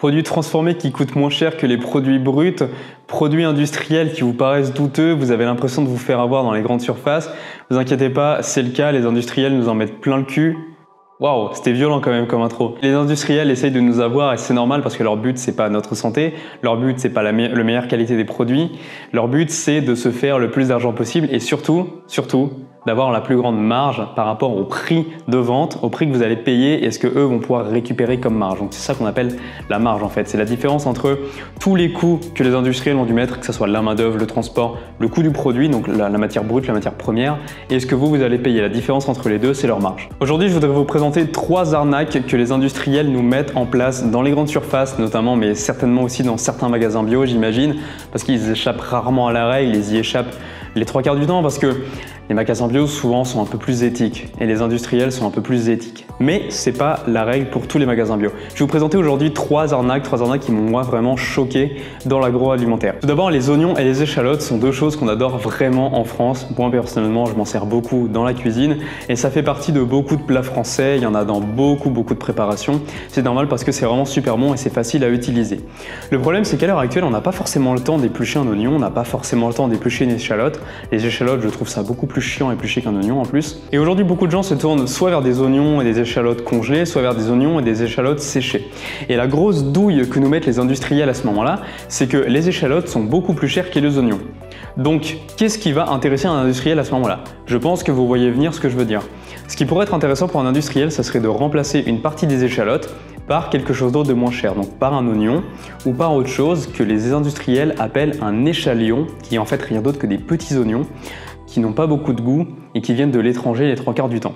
Produits transformés qui coûtent moins cher que les produits bruts, produits industriels qui vous paraissent douteux, vous avez l'impression de vous faire avoir dans les grandes surfaces. Ne vous inquiétez pas, c'est le cas, les industriels nous en mettent plein le cul. Waouh, c'était violent quand même comme intro. Les industriels essayent de nous avoir et c'est normal parce que leur but c'est pas notre santé, leur but c'est pas la meilleure qualité des produits, leur but c'est de se faire le plus d'argent possible et surtout, d'avoir la plus grande marge par rapport au prix de vente, au prix que vous allez payer et ce que eux vont pouvoir récupérer comme marge. Donc c'est ça qu'on appelle la marge en fait. C'est la différence entre tous les coûts que les industriels ont dû mettre, que ce soit la main d'œuvre, le transport, le coût du produit, donc la matière brute, la matière première, et ce que vous allez payer. La différence entre les deux, c'est leur marge. Aujourd'hui, je voudrais vous présenter 3 arnaques que les industriels nous mettent en place dans les grandes surfaces, notamment, mais certainement aussi dans certains magasins bio, j'imagine, parce qu'ils échappent rarement à la règle, ils y échappent les 3/4 du temps parce que les magasins bio souvent sont un peu plus éthiques et les industriels sont un peu plus éthiques. Mais c'est pas la règle pour tous les magasins bio. Je vais vous présenter aujourd'hui 3 arnaques qui m'ont moi vraiment choqué dans l'agroalimentaire. Tout d'abord, les oignons et les échalotes sont 2 choses qu'on adore vraiment en France. Moi personnellement, je m'en sers beaucoup dans la cuisine et ça fait partie de beaucoup de plats français. Il y en a dans beaucoup de préparations. C'est normal parce que c'est vraiment super bon et c'est facile à utiliser. Le problème, c'est qu'à l'heure actuelle, on n'a pas forcément le temps d'éplucher un oignon, on n'a pas forcément le temps d'éplucher une échalote. Les échalotes, je trouve ça beaucoup plus chiant à éplucher qu'un oignon en plus. Et aujourd'hui, beaucoup de gens se tournent soit vers des oignons et des échalotes congelées, soit vers des oignons et des échalotes séchées. Et la grosse douille que nous mettent les industriels à ce moment-là, c'est que les échalotes sont beaucoup plus chères que les oignons. Donc, qu'est-ce qui va intéresser un industriel à ce moment-là? Je pense que vous voyez venir ce que je veux dire. Ce qui pourrait être intéressant pour un industriel, ça serait de remplacer une partie des échalotes par quelque chose d'autre de moins cher, donc par un oignon ou par autre chose que les industriels appellent un échalion, qui est en fait rien d'autre que des petits oignons qui n'ont pas beaucoup de goût et qui viennent de l'étranger les 3/4 du temps.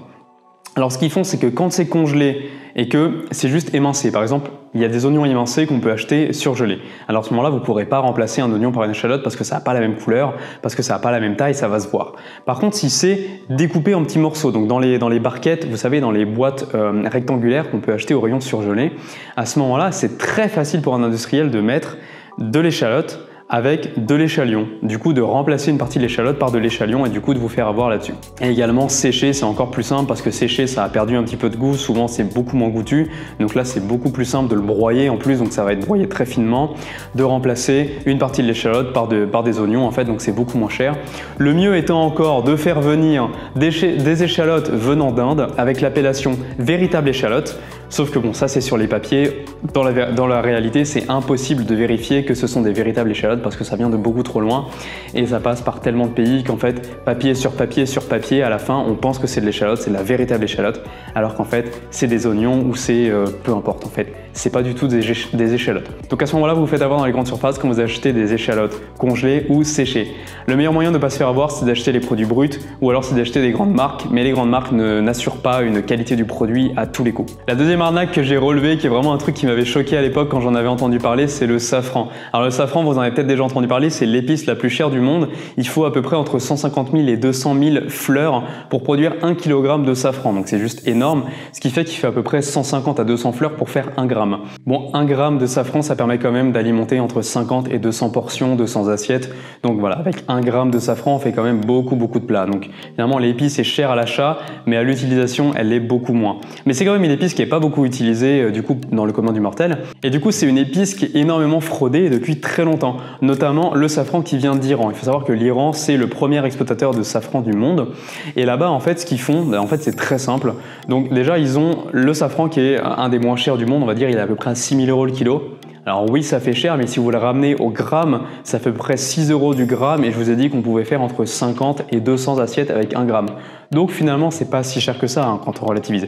Alors ce qu'ils font, c'est que quand c'est congelé et que c'est juste émincé, par exemple, il y a des oignons émincés qu'on peut acheter surgelés. Alors à ce moment-là, vous ne pourrez pas remplacer un oignon par une échalote parce que ça n'a pas la même couleur, parce que ça n'a pas la même taille, ça va se voir. Par contre, si c'est découpé en petits morceaux, donc dans les barquettes, vous savez, dans les boîtes rectangulaires qu'on peut acheter au rayon surgelé, à ce moment-là, c'est très facile pour un industriel de mettre de l'échalote avec de l'échalion, du coup de remplacer une partie de l'échalote par de l'échalion et du coup de vous faire avoir là-dessus. Et également sécher, c'est encore plus simple parce que sécher ça a perdu un petit peu de goût, souvent c'est beaucoup moins goûtu, donc là c'est beaucoup plus simple de le broyer en plus, donc ça va être broyé très finement, de remplacer une partie de l'échalote par des oignons en fait, donc c'est beaucoup moins cher. Le mieux étant encore de faire venir des échalotes venant d'Inde avec l'appellation véritable échalote. Sauf que bon, ça c'est sur les papiers, dans la réalité c'est impossible de vérifier que ce sont des véritables échalotes parce que ça vient de beaucoup trop loin et ça passe par tellement de pays qu'en fait papier sur papier, à la fin on pense que c'est de l'échalote, c'est de la véritable échalote alors qu'en fait c'est des oignons ou c'est peu importe en fait, c'est pas du tout des échalotes. Donc à ce moment là vous vous faites avoir dans les grandes surfaces quand vous achetez des échalotes congelées ou séchées. Le meilleur moyen de ne pas se faire avoir c'est d'acheter les produits bruts ou alors c'est d'acheter des grandes marques, mais les grandes marques n'assurent pas une qualité du produit à tous les coups. La deuxième arnaque que j'ai relevée, qui est vraiment un truc qui m'avait choqué à l'époque quand j'en avais entendu parler, c'est le safran. Alors le safran, vous en avez peut-être déjà entendu parler, c'est l'épice la plus chère du monde. Il faut à peu près entre 150 000 et 200 000 fleurs pour produire 1 kg de safran. Donc c'est juste énorme, ce qui fait qu'il fait à peu près 150 à 200 fleurs pour faire 1 gramme. Bon, 1 gramme de safran, ça permet quand même d'alimenter entre 50 et 200 portions, 200 assiettes. Donc voilà, avec 1 gramme de safran, on fait quand même beaucoup de plats. Donc évidemment, l'épice est chère à l'achat, mais à l'utilisation, elle l'est beaucoup moins. Mais c'est quand même une épice qui n'est pas beaucoup utilisée du coup dans le commun du mortel. Et du coup, c'est une épice qui est énormément fraudée depuis très longtemps, notamment le safran qui vient d'Iran. Il faut savoir que l'Iran, c'est le premier exploitateur de safran du monde. Et là-bas, en fait, ce qu'ils font, en fait, c'est très simple. Donc déjà, ils ont le safran qui est un des moins chers du monde, on va dire, il est à peu près à 6 000 € le kilo. Alors oui, ça fait cher, mais si vous le ramenez au gramme, ça fait à peu près 6 € du gramme et je vous ai dit qu'on pouvait faire entre 50 et 200 assiettes avec 1 gramme. Donc finalement, c'est pas si cher que ça hein, quand on relativise.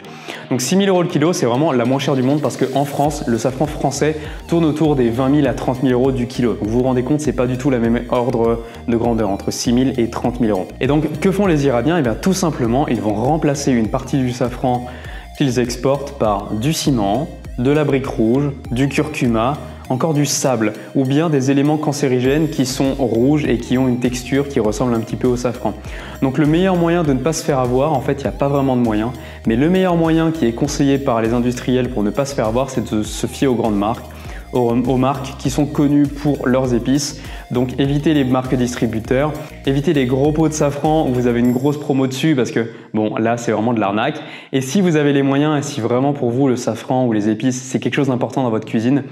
Donc 6 000 € le kilo, c'est vraiment la moins chère du monde parce qu'en France, le safran français tourne autour des 20 000 à 30 000 € du kilo. Donc vous vous rendez compte, c'est pas du tout la même ordre de grandeur, entre 6 000 et 30 000 €. Et donc, que font les Iraniens? Eh bien tout simplement, ils vont remplacer une partie du safran qu'ils exportent par du ciment, de la brique rouge, du curcuma, encore du sable ou bien des éléments cancérigènes qui sont rouges et qui ont une texture qui ressemble un petit peu au safran. Donc le meilleur moyen de ne pas se faire avoir, en fait il n'y a pas vraiment de moyen, mais le meilleur moyen qui est conseillé par les industriels pour ne pas se faire avoir, c'est de se fier aux grandes marques, aux marques qui sont connues pour leurs épices. Donc évitez les marques distributeurs, évitez les gros pots de safran où vous avez une grosse promo dessus parce que bon là c'est vraiment de l'arnaque. Et si vous avez les moyens et si vraiment pour vous le safran ou les épices c'est quelque chose d'important dans votre cuisine,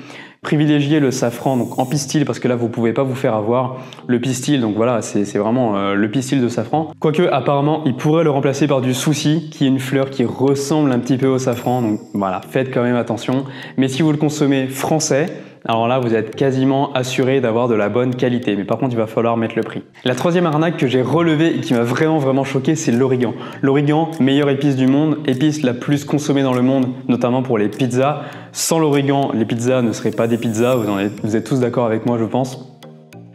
Privilégiez le safran donc en pistil parce que là vous pouvez pas vous faire avoir. Le pistil, donc voilà, c'est vraiment le pistil de safran. Quoique apparemment il pourrait le remplacer par du souci qui est une fleur qui ressemble un petit peu au safran. Donc voilà, faites quand même attention. Mais si vous le consommez français, alors là, vous êtes quasiment assuré d'avoir de la bonne qualité. Mais par contre, il va falloir mettre le prix. La troisième arnaque que j'ai relevée et qui m'a vraiment choqué, c'est l'origan. L'origan, meilleure épice du monde, épice la plus consommée dans le monde, notamment pour les pizzas. Sans l'origan, les pizzas ne seraient pas des pizzas. Vous êtes tous d'accord avec moi, je pense.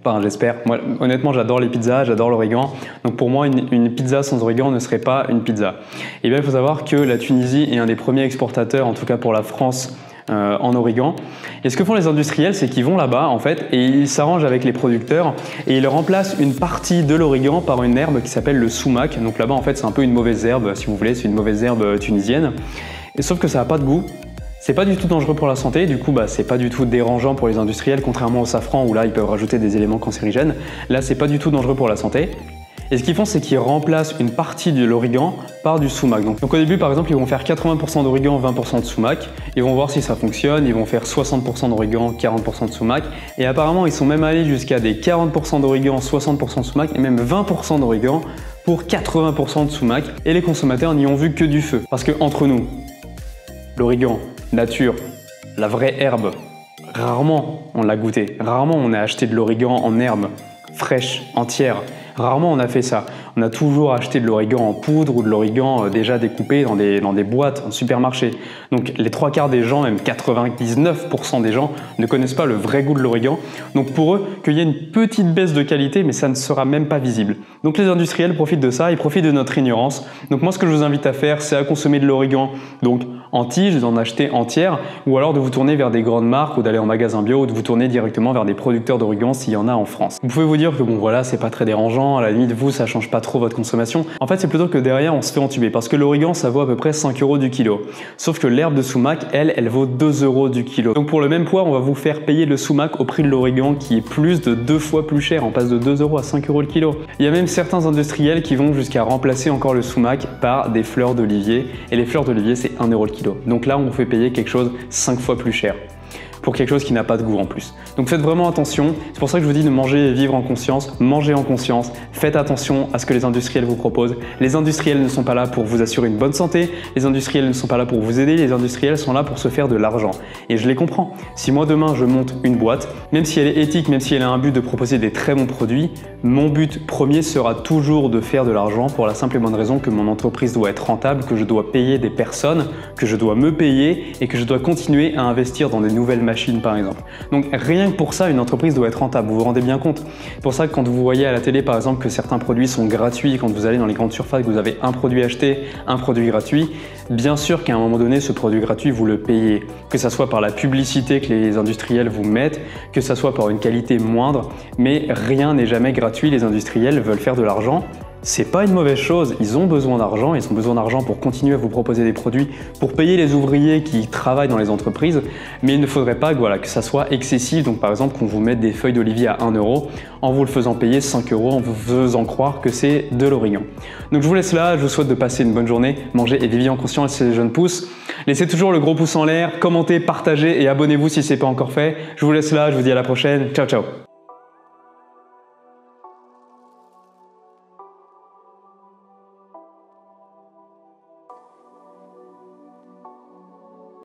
Enfin, j'espère. Moi, honnêtement, j'adore les pizzas, j'adore l'origan. Donc pour moi, une pizza sans origan ne serait pas une pizza. Et bien, il faut savoir que la Tunisie est un des premiers exportateurs, en tout cas pour la France, en origan. Et ce que font les industriels, c'est qu'ils vont là-bas en fait et ils s'arrangent avec les producteurs et ils remplacent une partie de l'origan par une herbe qui s'appelle le sumac. Donc là-bas en fait c'est un peu une mauvaise herbe, si vous voulez, c'est une mauvaise herbe tunisienne. Et sauf que ça n'a pas de goût. C'est pas du tout dangereux pour la santé, du coup c'est pas du tout dérangeant pour les industriels, contrairement au safran où là ils peuvent rajouter des éléments cancérigènes. Là c'est pas du tout dangereux pour la santé. Et ce qu'ils font, c'est qu'ils remplacent une partie de l'origan par du sumac. Donc au début, par exemple, ils vont faire 80% d'origan, 20% de sumac. Ils vont voir si ça fonctionne. Ils vont faire 60% d'origan, 40% de sumac. Et apparemment, ils sont même allés jusqu'à des 40% d'origan, 60% de sumac et même 20% d'origan pour 80% de sumac. Et les consommateurs n'y ont vu que du feu. Parce que entre nous, l'origan, nature, la vraie herbe, rarement on l'a goûté. Rarement on a acheté de l'origan en herbe fraîche, entière. Rarement on a fait ça. On a toujours acheté de l'origan en poudre ou de l'origan déjà découpé dans des boîtes en supermarché. Donc les 3/4 des gens, même 99% des gens, ne connaissent pas le vrai goût de l'origan. Donc pour eux, qu'il y ait une petite baisse de qualité, mais ça ne sera même pas visible. Donc les industriels profitent de ça, ils profitent de notre ignorance. Donc moi ce que je vous invite à faire, c'est à consommer de l'origan donc en tige, d'en acheter entière, ou alors de vous tourner vers des grandes marques ou d'aller en magasin bio ou de vous tourner directement vers des producteurs d'origan s'il y en a en France. Vous pouvez vous dire que bon voilà, c'est pas très dérangeant, à la limite vous ça change pas trop votre consommation. En fait c'est plutôt que derrière on se fait entuber parce que l'origan ça vaut à peu près 5 € du kilo. Sauf que l'herbe de sumac, elle vaut 2 € du kilo. Donc pour le même poids, on va vous faire payer le sumac au prix de l'origan qui est plus de 2 fois plus cher, on passe de 2 € à 5 € le kilo. Il y a même certains industriels qui vont jusqu'à remplacer encore le sumac par des fleurs d'olivier et les fleurs d'olivier c'est 1 € le kilo. Donc là on vous fait payer quelque chose 5 fois plus cher pour quelque chose qui n'a pas de goût en plus. Donc faites vraiment attention, c'est pour ça que je vous dis de manger et vivre en conscience, mangez en conscience, faites attention à ce que les industriels vous proposent. Les industriels ne sont pas là pour vous assurer une bonne santé, les industriels ne sont pas là pour vous aider, les industriels sont là pour se faire de l'argent. Et je les comprends. Si moi demain je monte une boîte, même si elle est éthique, même si elle a un but de proposer des très bons produits, mon but premier sera toujours de faire de l'argent pour la simple et bonne raison que mon entreprise doit être rentable, que je dois payer des personnes, que je dois me payer et que je dois continuer à investir dans des nouvelles machine par exemple. Donc rien que pour ça, une entreprise doit être rentable, vous vous rendez bien compte. C'est pour ça que quand vous voyez à la télé par exemple que certains produits sont gratuits, quand vous allez dans les grandes surfaces, que vous avez un produit acheté, un produit gratuit, bien sûr qu'à un moment donné, ce produit gratuit, vous le payez. Que ça soit par la publicité que les industriels vous mettent, que ça soit par une qualité moindre, mais rien n'est jamais gratuit, les industriels veulent faire de l'argent. C'est pas une mauvaise chose, ils ont besoin d'argent pour continuer à vous proposer des produits, pour payer les ouvriers qui travaillent dans les entreprises, mais il ne faudrait pas que ça soit excessif, donc par exemple qu'on vous mette des feuilles d'olivier à 1 € en vous le faisant payer 5 €, en vous faisant croire que c'est de l'origan. Donc je vous laisse là, je vous souhaite de passer une bonne journée, mangez et vivez en conscience ces jeunes pouces. Laissez toujours le gros pouce en l'air, commentez, partagez et abonnez-vous si ce n'est pas encore fait. Je vous laisse là, je vous dis à la prochaine, ciao ciao.